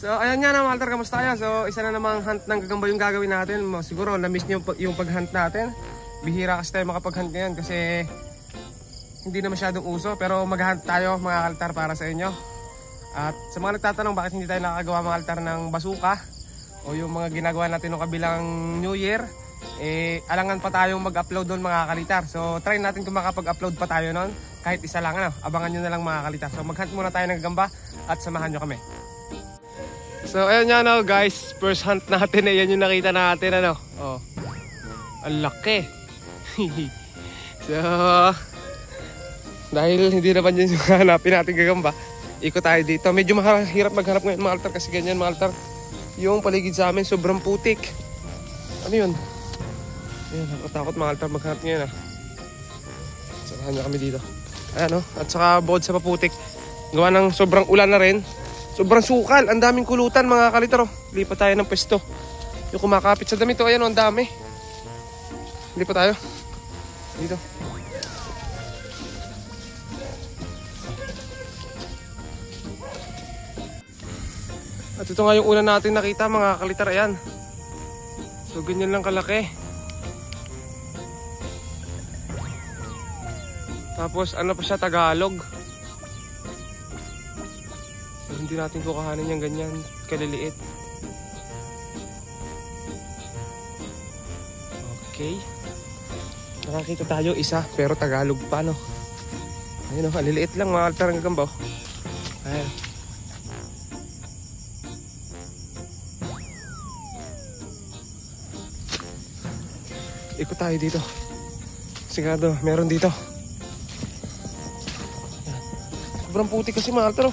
So ayan nga na mga altar, kamusta kayo? So isa na namang hunt ng gagamba yung gagawin natin. Siguro na-miss nyo yung pag-hunt natin. Bihira kasi tayo makapag-hunt ngayon kasi hindi na masyadong uso. Pero mag-hunt tayo mga altar para sa inyo. At sa mga nagtatanong bakit hindi tayo nakagawa mga altar ng basuka o yung mga ginagawa natin noong kabilang New Year, alangan pa tayong mag-upload doon mga kalitar. So try natin kung makapag-upload pa tayo noon. Kahit isa lang, abangan nyo na lang mga kalitar. So mag-hunt muna tayo ng gagamba at samahan nyo kami. So ayun nga guys, first hunt natin, yan yung nakita natin ang laki. So dahil hindi naman yun yung hanapin natin gagamba, ikot tayo dito. Medyo mahirap maghanap ngayon mga altar kasi ganyan mga altar. Yung paligid sa amin sobrang putik. Ano yun? Ayan, nakatakot mga altar maghanap ngayon Samahan niya kami dito. Ayan at saka bukod sa paputik, gawa ng sobrang ulan na rin, sobrang sukal, ang daming kulutan mga kalitar. Lipat tayo ng pwesto. Yung kumakapit sa damit ayan ang dami. Lipat tayo dito. At ito nga yung una natin nakita mga kalitar, ayan. So ganyan lang kalaki. Tapos ano pa siya, Tagalog. So, hindi natin kukahanin yung ganyan kaliliit. Okay. Nakakita tayo isa pero Tagalog pa Ayun kaliliit lang mga altar ng gagamba. Ayan. Ikot tayo dito. Sigurado meron dito. Sobrang puti kasi mga altar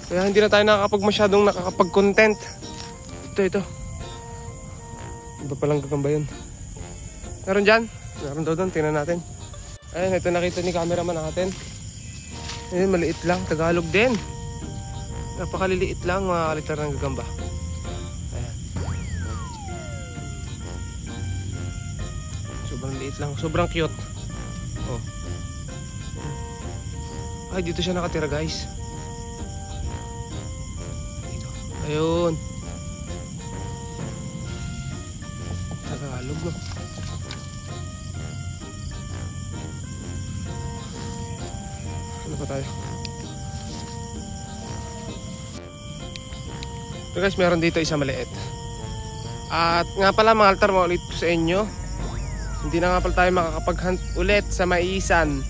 Kaya hindi na tayo masyadong nakakapag-content. Ito. Iba palang gagamba yun. Meron dyan? Meron daw doon, tingnan natin. Ayan, ito nakita ni cameraman natin. Ayan, maliit lang, Tagalog din. Napakaliliit lang mga kalitar ng gagamba. Ayan. Sobrang liit lang, sobrang cute. Ay, dito siya nakatira guys. Dito. Ayun. Tagalog Ano pa tayo? So guys, meron dito isa maliit. At nga pala mga altar, maulit ko sa inyo, hindi na nga pala tayo makakapag-hunt ulit sa maisan.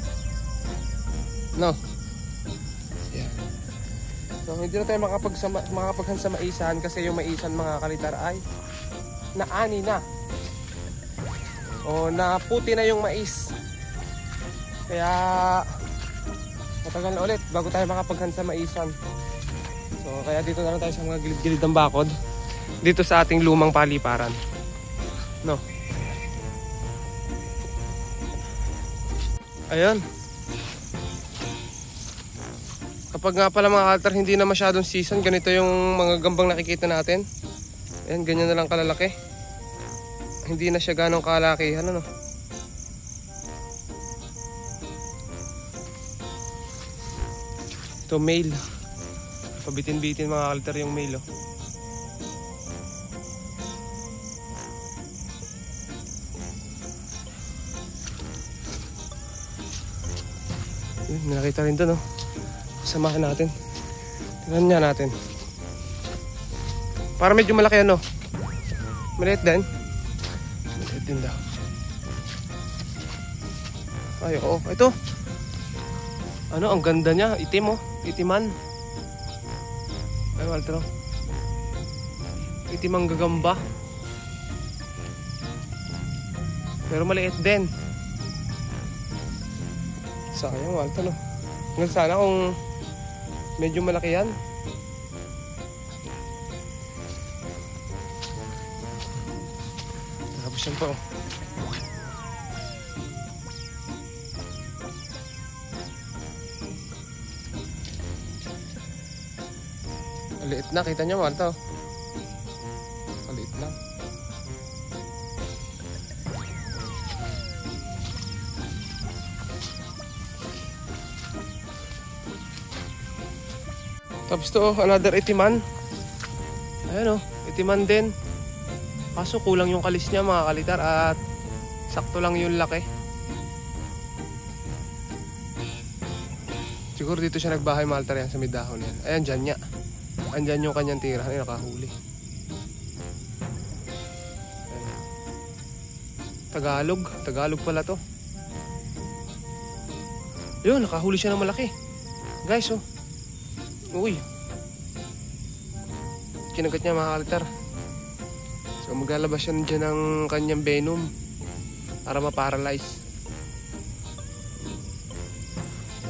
So hindi na tayo makapag-hunt sa maisan kasi yung maisan mga kalitar ay naani na. O naputi na yung mais. Kaya matagal na ulit bago tayo makapag-hunt sa maisan. So kaya dito na lang tayo sa mga gilid-gilid ng bakod. Dito sa ating lumang paliparan. Ayun. Kapag nga pala mga altar hindi na masyadong season, ganito yung mga gambang nakikita natin. Ayan, ganyan na lang kalalaki. Hindi na siya ganong kalakihan Ito male. Pabitin-bitin mga altar yung male Nakita rin doon samahan natin. Tingnan nga natin. Para medyo malaki Maliit din. Maliit din daw. Ay, oo. Ito. Ang ganda niya. Itim Itiman. Ay, Walter. Itim ang gagamba. Pero maliit din. Sayang, Walter sana kung medyo malaki yan. Tapos yan pa Maliit na, kita nyo Walter. Maliit lang. Tapos to, another itiman. Ayan o, itiman din. Kaso kulang yung kalis niya mga kalitar at sakto lang yung laki. Siguro dito siya nagbahay mga kalitar yan sa may dahon yan. Ayan dyan niya. Andyan yung kanyang tirahan. Ay, nakahuli. Ayan. Tagalog pala to. Yun, nakahuli siya ng malaki. Guys, oh. Uy. Kinagat niya mga kalitar. So maglalabas siya dyan ng kanyang venom para ma-paralyze.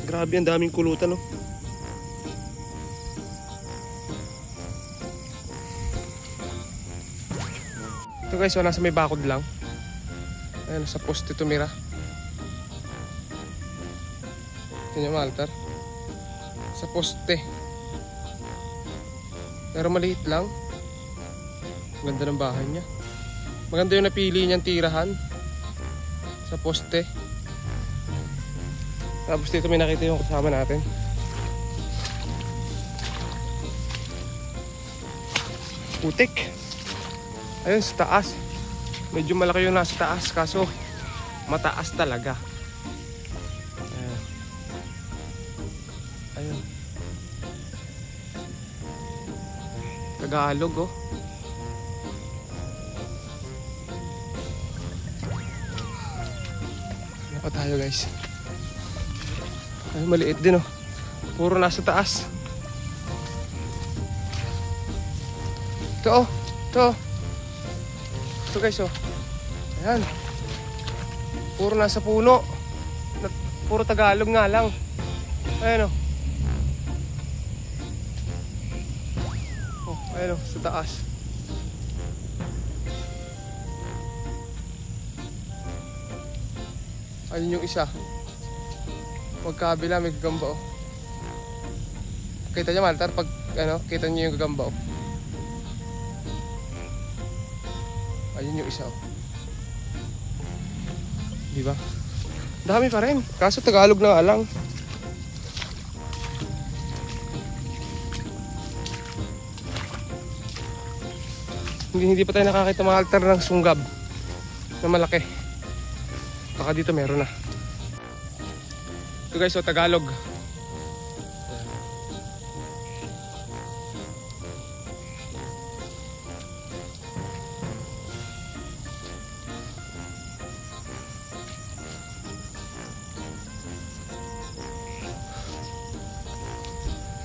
Grabe, ang daming kulutan, no? Ito guys, so nasa may bakod lang. Ayan, sa poste tumira. Ito niya mga kalitar. Sa poste. Pero maliit lang. Ganda ng bahay niya. Maganda yung napili niyang tirahan sa poste. Tapos dito may nakita yung kasama natin. Putik. Ayun sa taas. Medyo malaki yung nasa taas kaso mataas talaga. Ayun. Tagalog, oh. Ano pa tayo guys? Ay, maliit din, oh. Puro nasa taas. Ito, oh. Ito guys, oh. Ayan. Puro nasa puno. Puro Tagalog nga lang. Ayan, oh. Ayun, sa taas. Ayun yung isa. Magkabila may gagamba, oh. Kita niyo Maltar pag ano, kita niyo yung gagamba, oh. Ayun yung isa, oh. Di ba? Dami pa rin. Kaso Tagalog na nga lang. Hindi pa tayo nakakita mga altar ng sunggab na malaki. Baka dito meron na. Ito guys, so Tagalog.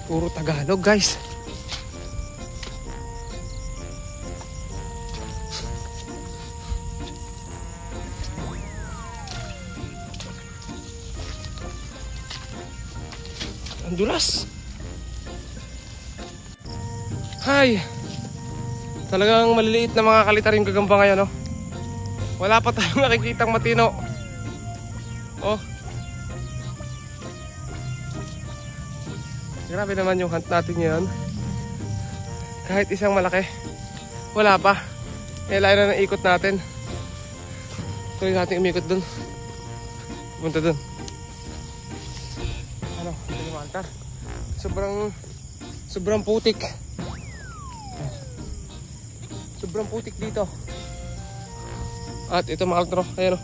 Puro Tagalog guys. Ang dulas. Hay. Talagang maliliit na mga kalitar yung gagamba ngayon, no? Wala pa tayong nakikitang matino. Oh. Grabe naman yung hunt natin ngayon. Kahit isang malaki. Wala pa. Kailangan na ng ikot natin. Tuloy natin umikot dun. Punta dun. Ano? Ito yung altar. Sobrang putik. Sobrang putik dito. At ito mga altar. Ayan o.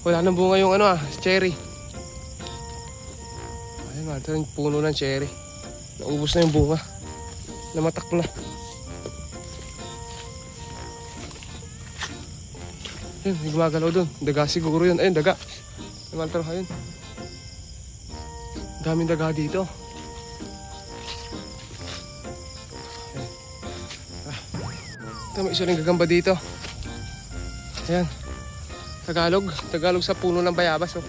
Wala nang bunga yung ano cherry. Ayun mga altar, yung puno ng cherry. Naubos na yung bunga. Namatak na. Ayun, may gumagalaw dun. Daga siguro yun. Ayun, daga. Ayun, Walter, ayun. Daming daga dito. Ito, may isa rin gagamba dito. Ayan. Tagalog sa puno ng bayabas, oh.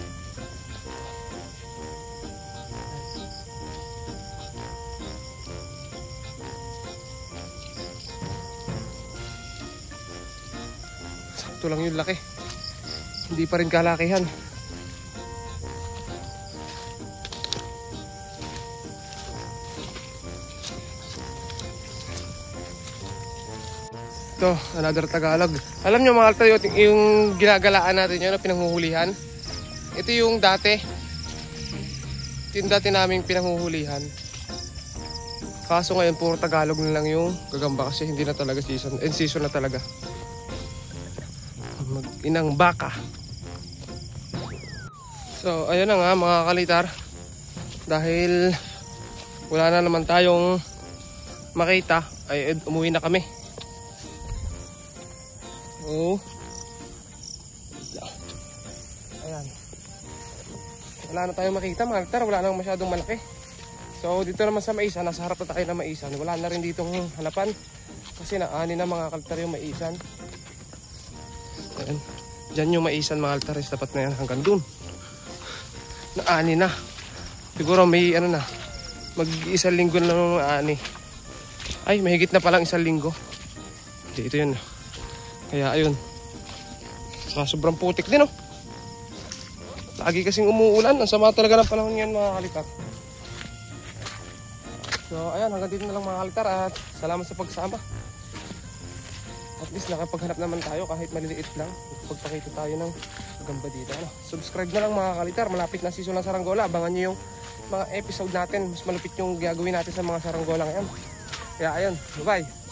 Sakto lang yung laki. Hindi pa rin kalakihan. Ito, another Tagalog. Alam nyo mga altar, yung ginagalaan natin yun, pinanghuhulihan. Ito yung dati. yung dati naming pinanghuhulihan. Kaso ngayon puro Tagalog na lang yung gagamba kasi hindi na talaga season. And season na talaga. Mag-inang baka. So ayun na nga mga kalitar. Dahil wala na naman tayong makita ay umuwi na kami. Oh. Ayan. Wala na tayong makita mga kalitar. Wala na masyadong malaki. So dito naman sa maisan, nasa harap na tayo ng maisan. Wala na rin ditong hanapan kasi naani na mga kaltar yung maisan. Ayan. Diyan yung maisan mga kaltar, dapat na yan hanggang dun. Naani na. Siguro may ano na, mag-isang linggo na lang naani. Ay, mahigit na palang isang linggo. Dito yun. Kaya ayun. Sobrang putik din oh. Lagi kasing umuulan. Ang sama talaga ng panahon yan mga kaltar. So ayan, hanggang dito na lang mga kalitar at salamat sa pagsama. At least nakapaghanap naman tayo kahit maliliit lang. Pagpakita tayo ng gagamba dito. Subscribe na lang mga kalitar, malapit na season ng saranggola. Abangan nyo yung mga episode natin. Mas malupit yung gagawin natin sa mga saranggola ngayon. Kaya ayun, bye bye.